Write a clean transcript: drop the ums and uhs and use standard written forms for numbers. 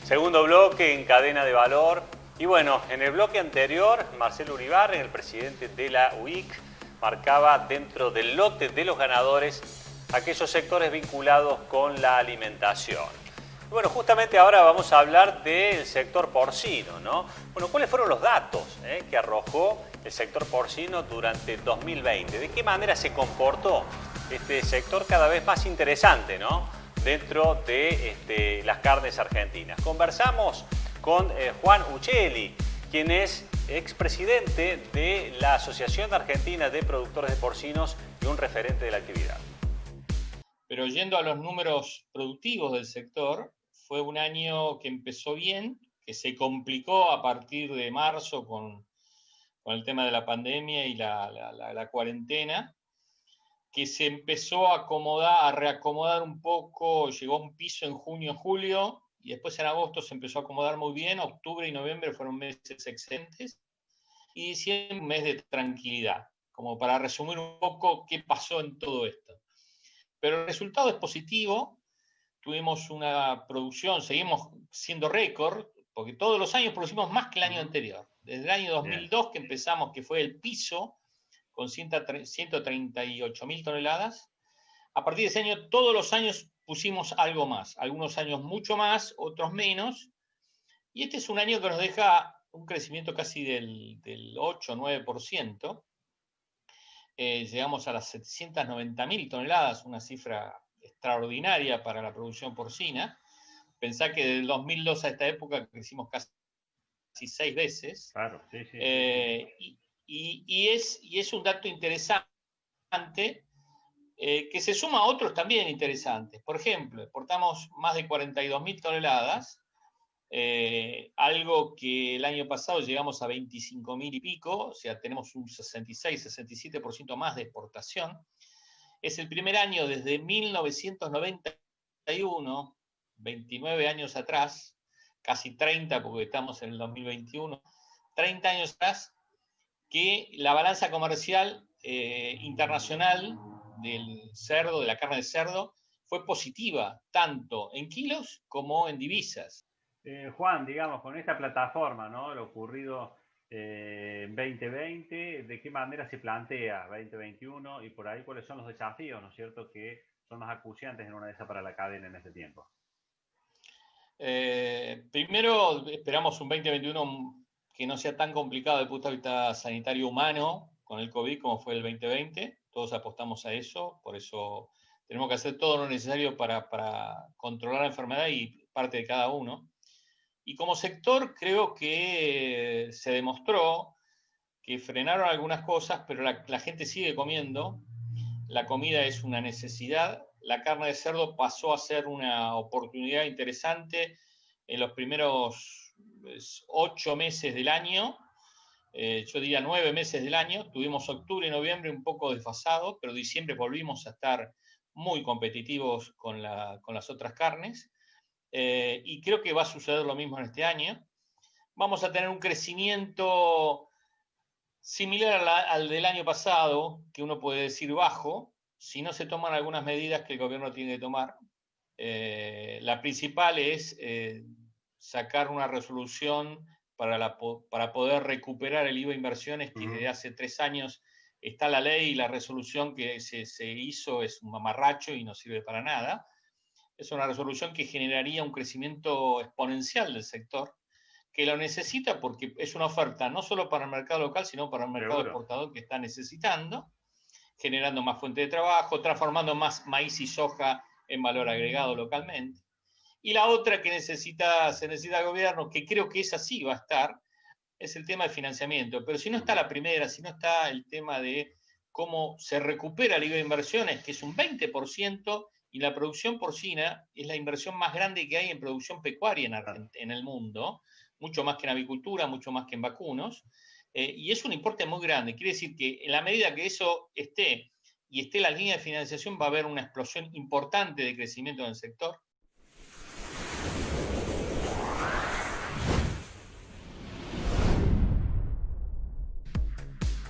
Segundo bloque en Cadena de Valor. Y bueno, en el bloque anterior, Marcelo Uribarren, el presidente de la UIC, marcaba dentro del lote de los ganadores aquellos sectores vinculados con la alimentación. Y bueno, justamente ahora vamos a hablar del sector porcino, ¿no? Bueno, ¿cuáles fueron los datos que arrojó el sector porcino durante 2020? ¿De qué manera se comportó este sector cada vez más interesante, ¿no?, dentro de las carnes argentinas? Conversamos con Juan Uccelli, quien es expresidente de la Asociación Argentina de Productores de Porcinos y un referente de la actividad. Pero yendo a los números productivos del sector, fue un año que empezó bien, que se complicó a partir de marzo con el tema de la pandemia y la cuarentena, que se empezó a acomodar, a reacomodar un poco, llegó a un piso en junio, julio, y después en agosto se empezó a acomodar muy bien, octubre y noviembre fueron meses excelentes, y diciembre un mes de tranquilidad, como para resumir un poco qué pasó en todo esto. Pero el resultado es positivo, tuvimos una producción, seguimos siendo récord, porque todos los años producimos más que el año anterior. Desde el año 2002 que empezamos, que fue el piso, con 138.000 toneladas. A partir de ese año, todos los años pusimos algo más. Algunos años mucho más, otros menos. Y este es un año que nos deja un crecimiento casi del 8-9%. Llegamos a las 790.000 toneladas, una cifra extraordinaria para la producción porcina. Pensá que del 2002 a esta época crecimos casi 6 veces. Claro, sí. Y es un dato interesante que se suma a otros también interesantes. Por ejemplo, exportamos más de 42.000 toneladas, algo que el año pasado llegamos a 25.000 y pico, o sea, tenemos un 66-67% más de exportación. Es el primer año desde 1991, 29 años atrás, casi 30 porque estamos en el 2021, 30 años atrás, que la balanza comercial internacional del cerdo, de la carne de cerdo, fue positiva, tanto en kilos como en divisas. Juan, digamos, con esta plataforma, ¿no?, lo ocurrido en 2020, ¿de qué manera se plantea 2021 y por ahí cuáles son los desafíos, ¿no es cierto?, que son más acuciantes en una de esas para la cadena en este tiempo? Primero, esperamos un 2021 que no sea tan complicado desde el punto de vista sanitario humano con el COVID como fue el 2020. Todos apostamos a eso, por eso tenemos que hacer todo lo necesario para controlar la enfermedad y parte de cada uno. Y como sector creo que se demostró que frenaron algunas cosas, pero la gente sigue comiendo. La comida es una necesidad. La carne de cerdo pasó a ser una oportunidad interesante en los primeros 8 meses del año, yo diría 9 meses del año. Tuvimos octubre y noviembre un poco desfasados, pero diciembre volvimos a estar muy competitivos con las otras carnes. Y creo que va a suceder lo mismo en este año. Vamos a tener un crecimiento similar al del año pasado, que uno puede decir bajo, si no se toman algunas medidas que el gobierno tiene que tomar. La principal es sacar una resolución para poder recuperar el IVA inversiones, que desde hace 3 años está la ley y la resolución que se hizo es un mamarracho y no sirve para nada. Es una resolución que generaría un crecimiento exponencial del sector, que lo necesita porque es una oferta no solo para el mercado local, sino para el mercado exportador que está necesitando, generando más fuente de trabajo, transformando más maíz y soja en valor agregado localmente. Y la otra que se necesita el gobierno, que creo que esa sí va a estar, es el tema de financiamiento. Pero si no está la primera, si no está el tema de cómo se recupera el IVA de inversiones, que es un 20%, y la producción porcina es la inversión más grande que hay en producción pecuaria en el mundo, mucho más que en avicultura, mucho más que en vacunos, y es un importe muy grande. Quiere decir que en la medida que eso esté y esté la línea de financiación, va a haber una explosión importante de crecimiento en el sector.